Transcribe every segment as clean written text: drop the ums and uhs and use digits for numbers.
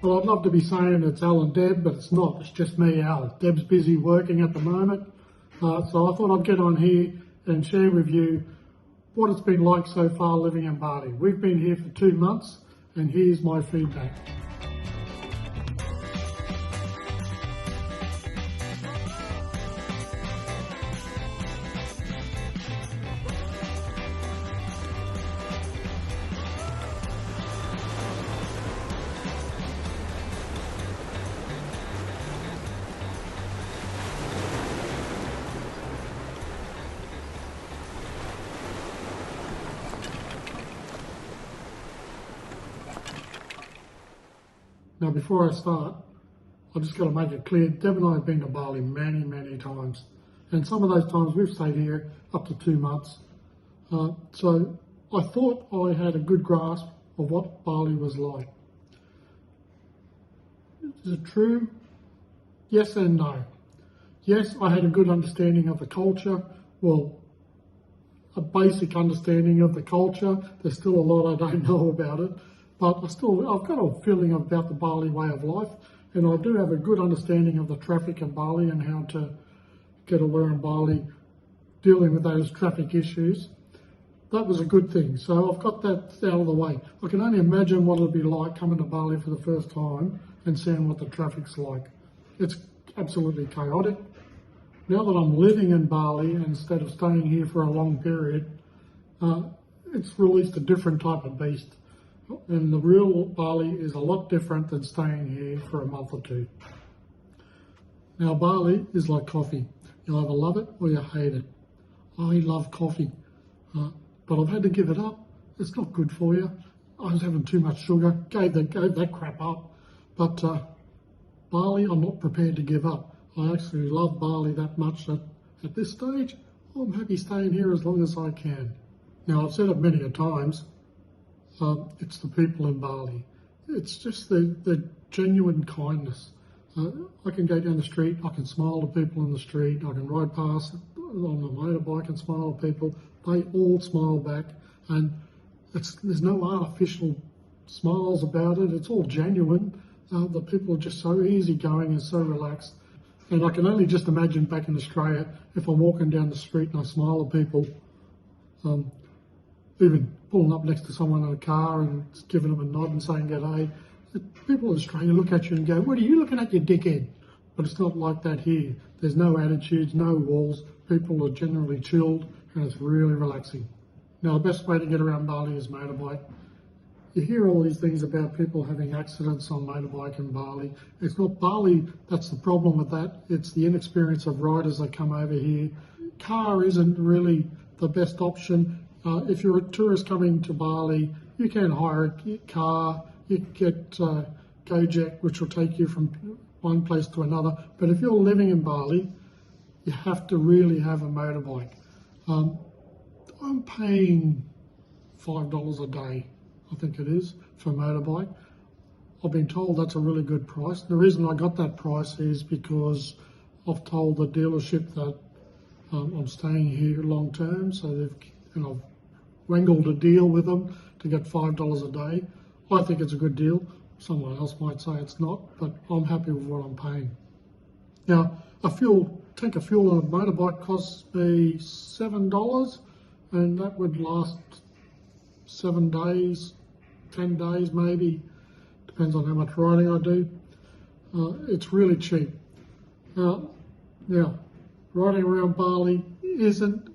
Well, I'd love to be saying it's Al and Deb, but it's not. It's just me, Al. Deb's busy working at the moment. So I thought I'd get on here and share with you what it's been like so far living in Bali. We've been here for 2 months, and here's my feedback. Now, before I start, I've just got to make it clear, Deb and I have been to Bali many, many times. And some of those times we've stayed here up to 2 months. So I thought I had a good grasp of what Bali was like. Is it true? Yes and no. Yes, I had a good understanding of the culture. Well, a basic understanding of the culture. There's still a lot I don't know about it. But I've got a feeling about the Bali way of life, and I do have a good understanding of the traffic in Bali and how to get aware in Bali dealing with those traffic issues. That was a good thing. So I've got that out of the way. I can only imagine what it'll be like coming to Bali for the first time and seeing what the traffic's like. It's absolutely chaotic. Now that I'm living in Bali instead of staying here for a long period, it's released a different type of beast. And the real Bali is a lot different than staying here for a month or two. Now, Bali is like coffee. You either love it or you hate it. I love coffee, but I've had to give it up. It's not good for you. I was having too much sugar, gave that crap up. But Bali, I'm not prepared to give up. I actually love Bali that much that at this stage, I'm happy staying here as long as I can. Now, I've said it many a times, it's the people in Bali. It's just the genuine kindness. I can go down the street, I can smile to people in the street, I can ride past on a motorbike and smile to people. They all smile back, and there's no artificial smiles about it. It's all genuine. The people are just so easygoing and so relaxed. And I can only just imagine back in Australia, if I'm walking down the street and I smile at people, even pulling up next to someone in a car and giving them a nod and saying g'day. People in Australia look at you and go, "What are you looking at, you dickhead?" But it's not like that here. There's no attitudes, no walls. People are generally chilled, and it's really relaxing. Now, the best way to get around Bali is motorbike. You hear all these things about people having accidents on motorbike in Bali. It's not Bali that's the problem with that. It's the inexperience of riders that come over here. Car isn't really the best option. If you're a tourist coming to Bali, you can hire a car, you can get Gojek, which will take you from one place to another. But if you're living in Bali, you have to really have a motorbike. I'm paying $5 a day, I think it is, for a motorbike. I've been told that's a really good price. The reason I got that price is because I've told the dealership that I'm staying here long term, so I've wrangled a deal with them to get $5 a day. I think it's a good deal. Someone else might say it's not, but I'm happy with what I'm paying. Now, a tank of fuel on a motorbike costs me $7, and that would last 7 days, 10 days maybe. Depends on how much riding I do. It's really cheap. Now, riding around Bali isn't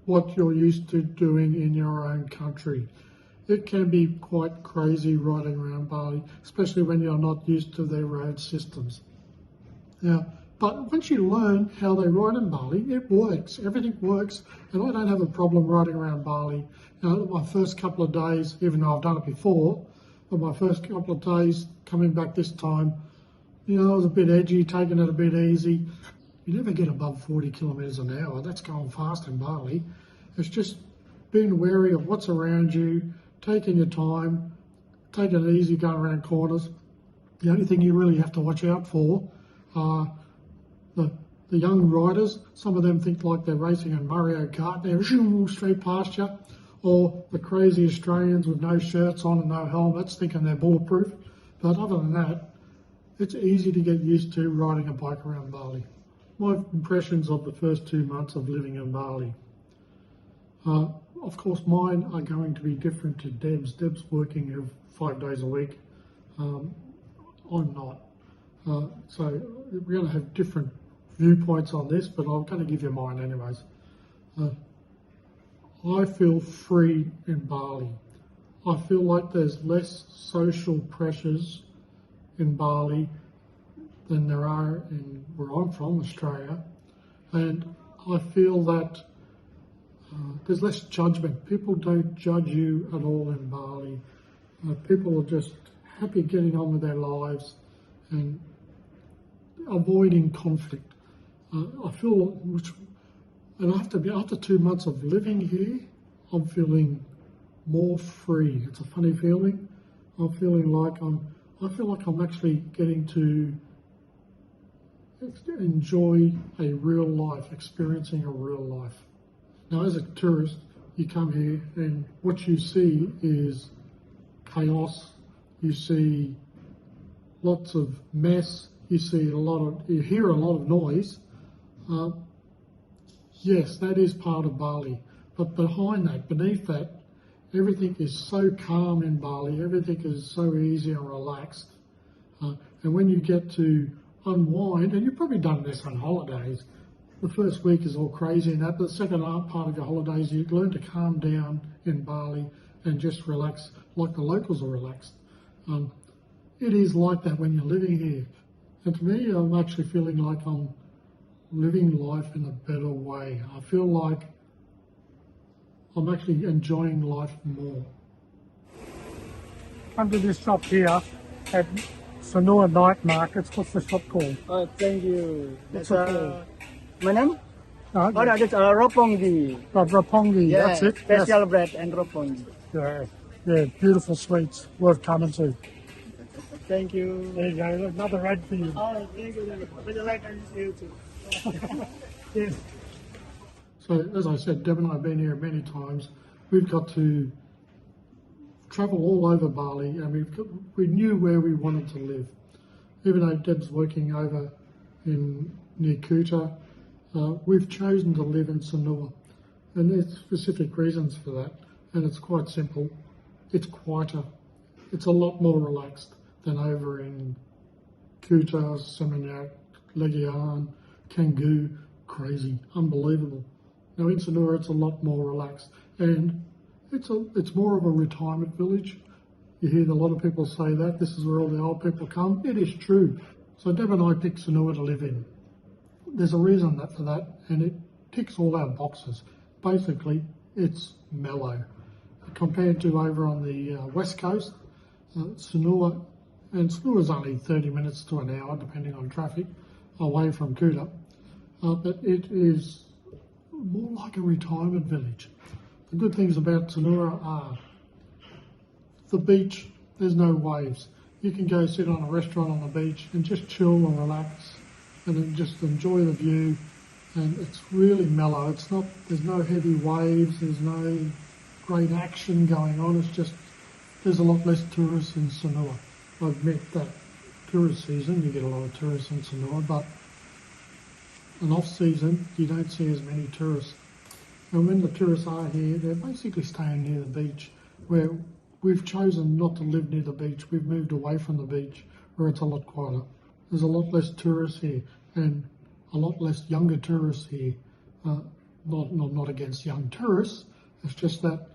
what you're used to doing in your own country. It can be quite crazy riding around Bali, especially when you're not used to their road systems. Now, but once you learn how they ride in Bali, it works. Everything works, and I don't have a problem riding around Bali. My first couple of days, even though I've done it before, but my first couple of days coming back this time, I was a bit edgy, taking it a bit easy. You never get above 40 kilometres an hour. That's going fast in Bali. It's just being wary of what's around you, taking your time, taking it easy, going around corners. The only thing you really have to watch out for are the young riders. Some of them think like they're racing in Mario Kart. They're straight past you. Or the crazy Australians with no shirts on and no helmets thinking they're bulletproof. But other than that, it's easy to get used to riding a bike around Bali. My impressions of the first 2 months of living in Bali. Of course, mine are going to be different to Deb's. Deb's working 5 days a week. I'm not. So we're going to have different viewpoints on this, but I'm going to give you mine anyways. I feel free in Bali. I feel like there's less social pressures in Bali than there are in where I'm from, Australia. And I feel that there's less judgment. People don't judge you at all in Bali. People are just happy getting on with their lives and avoiding conflict. I feel, and after 2 months of living here, I'm feeling more free. It's a funny feeling. I'm feeling like I feel like I'm actually getting to enjoy a real life, experiencing a real life. Now, as a tourist, you come here and what you see is chaos. You see lots of mess. You hear a lot of noise. Yes, that is part of Bali. But beneath that, everything is so calm in Bali. Everything is so easy and relaxed. And when you get to unwind, and you've probably done this on holidays, the first week is all crazy and that, but the second part of your holidays, you learn to calm down in Bali and just relax like the locals are relaxed. It is like that when you're living here. And to me, I'm actually feeling like I'm living life in a better way. I feel like I'm actually enjoying life more. Come to this shop here at Sanur Night Markets. What's the shop called? Oh, thank you. What's it called? My name? No, Oh, no, it's Roppongi. Rapongi, Yeah, that's it. special bread and Roppongi. Yeah, beautiful sweets, worth coming to. Thank you. There you go, another ad for you. Oh, thank you. Would you like to you too? Yes. So, as I said, Deb and I have been here many times. We've got to travel all over Bali, and we knew where we wanted to live. Even though Deb's working over near Kuta, we've chosen to live in Sanur, and there's specific reasons for that, and it's quite simple. It's quieter. It's a lot more relaxed than over in Kuta, Seminyak, Legian, Canggu. Crazy, unbelievable. Now in Sanur, it's a lot more relaxed, and it's more of a retirement village. You hear a lot of people say that this is where all the old people come. It is true. So Deb and I picked Sanur to live in. There's a reason for that, and it ticks all our boxes. Basically, it's mellow compared to over on the west coast. Sanur is only 30 minutes to an hour, depending on traffic, away from Kuta. But it is more like a retirement village. The good things about Sanur are the beach. There's no waves. You can go sit on a restaurant on the beach and just chill and relax and then just enjoy the view. And it's really mellow. There's no heavy waves. There's no great action going on. It's just, there's a lot less tourists in Sanur. I admit that tourist season, you get a lot of tourists in Sanur, but an off-season, you don't see as many tourists. And when the tourists are here, they're basically staying near the beach, where we've chosen not to live near the beach. We've moved away from the beach, where it's a lot quieter. There's a lot less tourists here, and a lot less younger tourists here. Not against young tourists, it's just that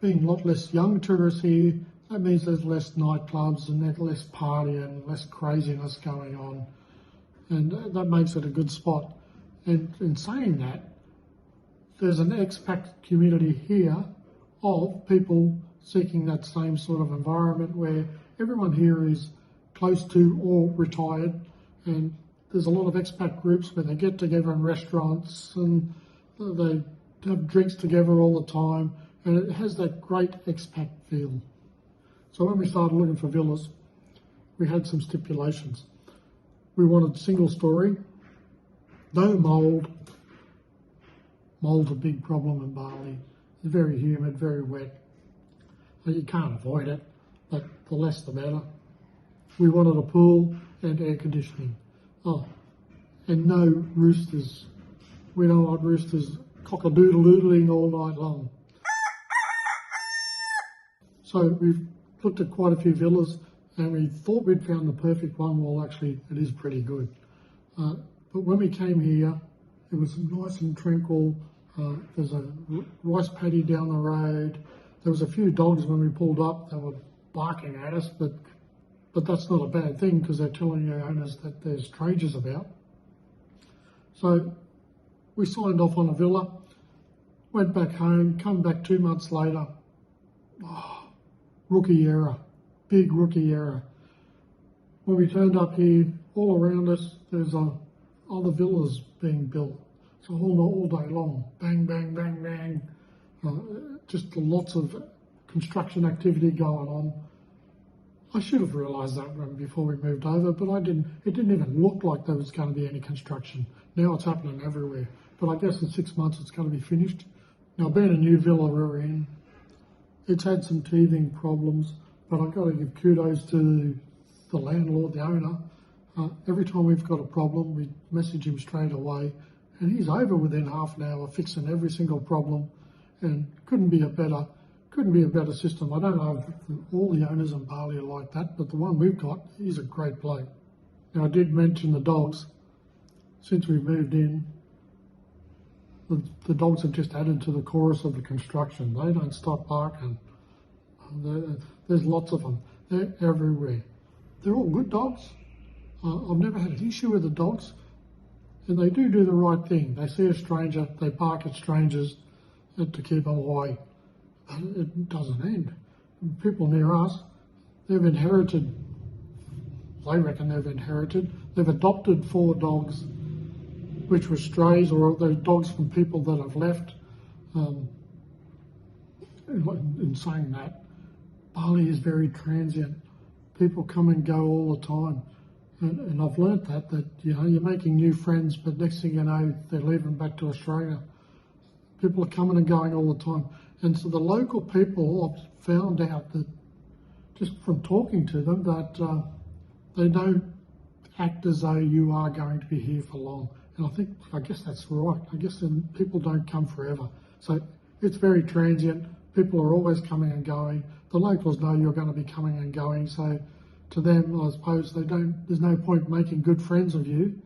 being a lot less young tourists here, that means there's less nightclubs and there's less partying, less craziness going on. And that makes it a good spot. And in saying that, there's an expat community here of people seeking that same sort of environment where everyone here is close to or retired, and there's a lot of expat groups where they get together in restaurants and they have drinks together all the time, and it has that great expat feel. So when we started looking for villas, we had some stipulations. We wanted single story, no mould. Mould's a big problem in Bali. It's very humid, very wet. You can't avoid it, but the less the better. We wanted a pool and air conditioning. Oh, and no roosters. We don't want roosters cock-a-doodle-doodling all night long. So we've looked at quite a few villas and we thought we'd found the perfect one. Well, actually, it is pretty good. But when we came here, it was nice and tranquil. There's a rice paddy down the road. There was a few dogs when we pulled up. They were barking at us, but that's not a bad thing because they're telling our owners that there's strangers about. So we signed off on a villa, went back home, come back 2 months later. Oh, rookie error, big rookie error. When we turned up here, all around us, there's other villas being built. So all day long, bang, bang, bang, bang. Just lots of construction activity going on. I should have realised that before we moved over, but I didn't. It didn't even look like there was going to be any construction. Now it's happening everywhere. But I guess in 6 months it's going to be finished. Now, being a new villa we're in, it's had some teething problems, but I've got to give kudos to the landlord, the owner. Every time we've got a problem, we message him straight away, and he's over within half an hour fixing every single problem, and couldn't be a better system. I don't know if all the owners in Bali are like that, but the one we've got, he's a great bloke. Now, I did mention the dogs. Since we moved in, the dogs have just added to the chorus of the construction. They don't stop barking. There's lots of them. They're everywhere. They're all good dogs. I've never had an issue with the dogs, and they do the right thing. They see a stranger, they bark at strangers to keep them away. It doesn't end. People near us, they've inherited, they reckon they've inherited, they've adopted 4 dogs, which were strays or those dogs from people that have left. In saying that, Bali is very transient. People come and go all the time. And I've learnt that you're making new friends, but next thing you know, they're leaving back to Australia. People are coming and going all the time. And so the local people, I've found out that just from talking to them, that they don't act as though you are going to be here for long. And I guess that's right. I guess people don't come forever. So it's very transient. People are always coming and going. The locals know you're going to be coming and going. So to them, I suppose there's no point making good friends of you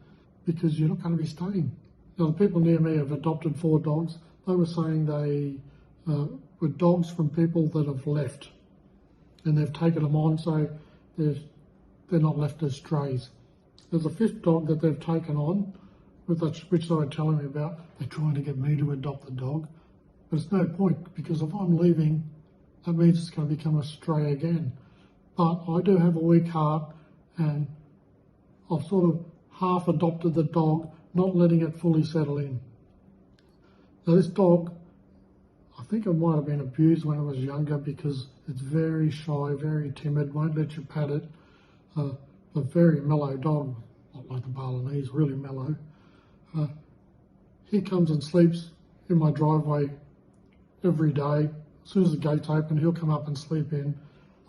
because you're not going to be staying. Now, the people near me have adopted 4 dogs. They were saying they were dogs from people that have left and they've taken them on, so they're not left as strays. There's a 5th dog that they've taken on, which they were telling me about. They're trying to get me to adopt the dog, but it's no point because if I'm leaving, that means it's going to become a stray again. But I do have a weak heart, and I've sort of half adopted the dog, not letting it fully settle in. Now, this dog, I think it might have been abused when it was younger because it's very shy, very timid, won't let you pet it. A very mellow dog, not like the Balinese, really mellow. He comes and sleeps in my driveway every day. As soon as the gate's open, he'll come up and sleep in.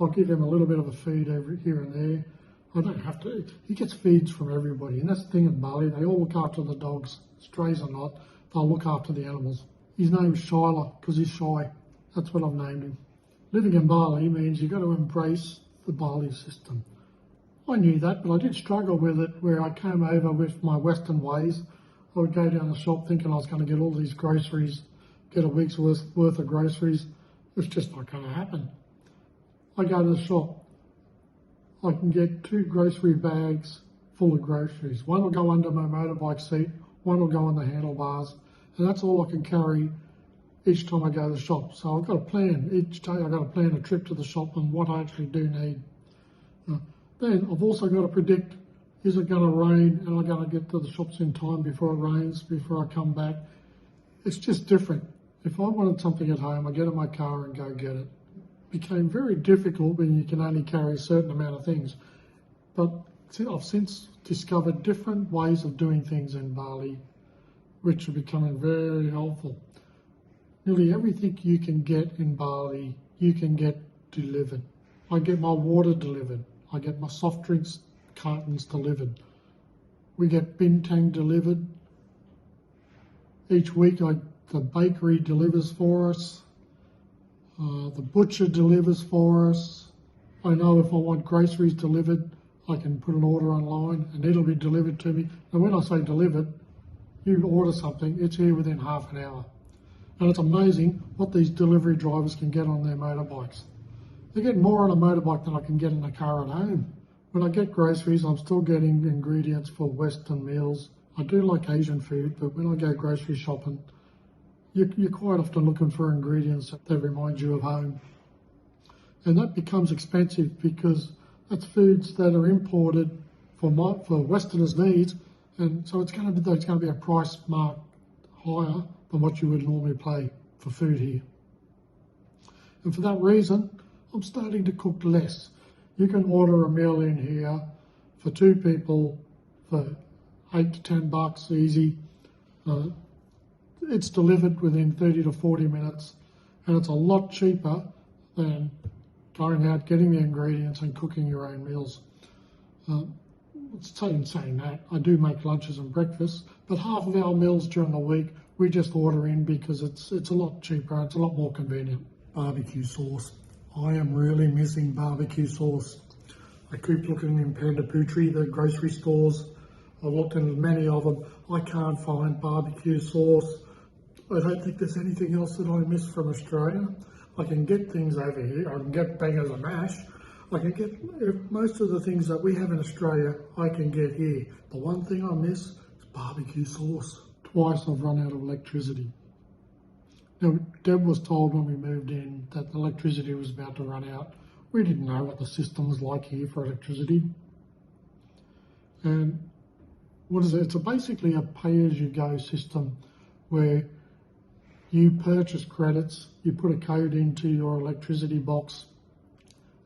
I'll give him a little bit of a feed here and there. I don't have to. He gets feeds from everybody, and that's the thing in Bali. They all look after the dogs, strays or not. They'll look after the animals. His name's Shyla because he's shy. That's what I've named him. Living in Bali means you've got to embrace the Bali system. I knew that, but I did struggle with it where I came over with my Western ways. I would go down the shop thinking I was going to get all these groceries, get a week's worth of groceries. It's just not going to happen. I go to the shop. I can get 2 grocery bags full of groceries. One will go under my motorbike seat, one will go on the handlebars, and that's all I can carry each time I go to the shop. So I've got a plan. Each day I've got to plan a trip to the shop and what I actually do need. Then I've also got to predict, is it going to rain and I'm going to get to the shops in time before it rains, before I come back. It's just different. If I wanted something at home, I get in my car and go get it. It became very difficult when you can only carry a certain amount of things. But I've since discovered different ways of doing things in Bali, which are becoming very helpful. Nearly everything you can get in Bali, you can get delivered. I get my water delivered. I get my soft drinks cartons delivered. We get Bintang delivered. Each week the bakery delivers for us. The butcher delivers for us. I know if I want groceries delivered, I can put an order online and it'll be delivered to me. And when I say delivered, you order something, it's here within half an hour. And it's amazing what these delivery drivers can get on their motorbikes. They get more on a motorbike than I can get in a car at home. When I get groceries, I'm still getting ingredients for Western meals. I do like Asian food, but when I go grocery shopping, you're quite often looking for ingredients that remind you of home. And that becomes expensive because that's foods that are imported for Westerners' needs, and so it's going to be a price mark higher than what you would normally pay for food here. And for that reason, I'm starting to cook less. You can order a meal in here for 2 people for $8 to $10 easy. It's delivered within 30 to 40 minutes, and it's a lot cheaper than going out, getting the ingredients and cooking your own meals. Saying that, I do make lunches and breakfasts, but half of our meals during the week we just order in because it's a lot cheaper and it's a lot more convenient. Barbecue sauce. I am really missing barbecue sauce. I keep looking in Pandaputri, the grocery stores. I've looked in many of them. I can't find barbecue sauce. I don't think there's anything else that I miss from Australia. I can get things over here. I can get bangers and mash. I can get most of the things that we have in Australia, I can get here. The one thing I miss is barbecue sauce. Twice I've run out of electricity. Now, Deb was told when we moved in that the electricity was about to run out. We didn't know what the system was like here for electricity. And what is it? It's basically a pay-as-you-go system where you purchase credits, you put a code into your electricity box,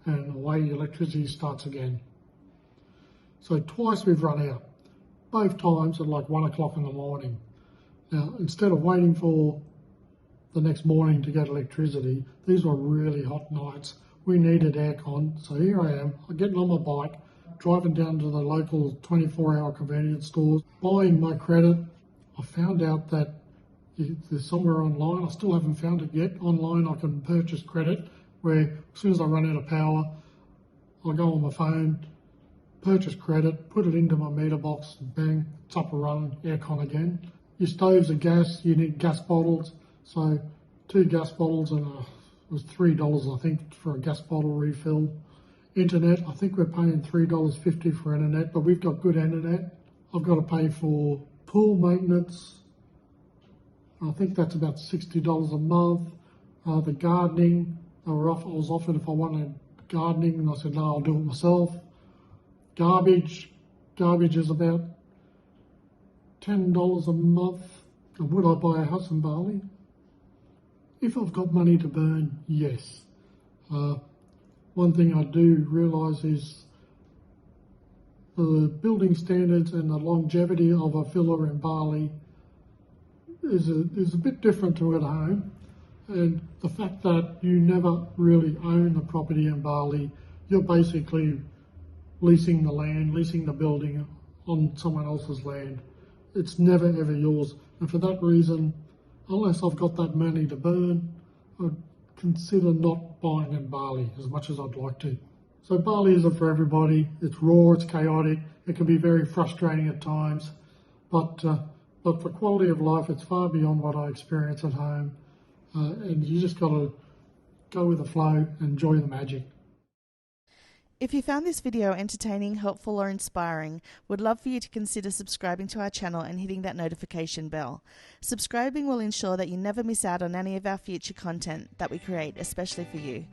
and away your electricity starts again. So twice we've run out, both times at like 1 o'clock in the morning. Now, instead of waiting for the next morning to get electricity, these were really hot nights. We needed aircon, so here I am, I'm getting on my bike, driving down to the local 24-hour convenience stores, buying my credit. I found out that there's somewhere online, I still haven't found it yet, online I can purchase credit where as soon as I run out of power, I go on my phone, purchase credit, put it into my meter box, and bang, it's up and running, aircon again. Your stoves are gas, you need gas bottles, so 2 gas bottles and it was $3 I think for a gas bottle refill. Internet, I think we're paying $3.50 for internet, but we've got good internet. I've got to pay for pool maintenance, I think that's about $60 a month. The gardening, I was offered if I wanted gardening, and I said, no, I'll do it myself. Garbage is about $10 a month. And would I buy a house in Bali? If I've got money to burn, yes. One thing I do realise is the building standards and the longevity of a villa in Bali is a bit different to at home. And the fact that you never really own the property in Bali, you're basically leasing the land, leasing the building on someone else's land. It's never ever yours. And for that reason, unless I've got that money to burn, I'd consider not buying in Bali as much as I'd like to. So Bali isn't for everybody. It's raw, it's chaotic, it can be very frustrating at times, but for quality of life, it's far beyond what I experience at home. And you just got to go with the flow, enjoy the magic. If you found this video entertaining, helpful or inspiring, we'd love for you to consider subscribing to our channel and hitting that notification bell. Subscribing will ensure that you never miss out on any of our future content that we create, especially for you.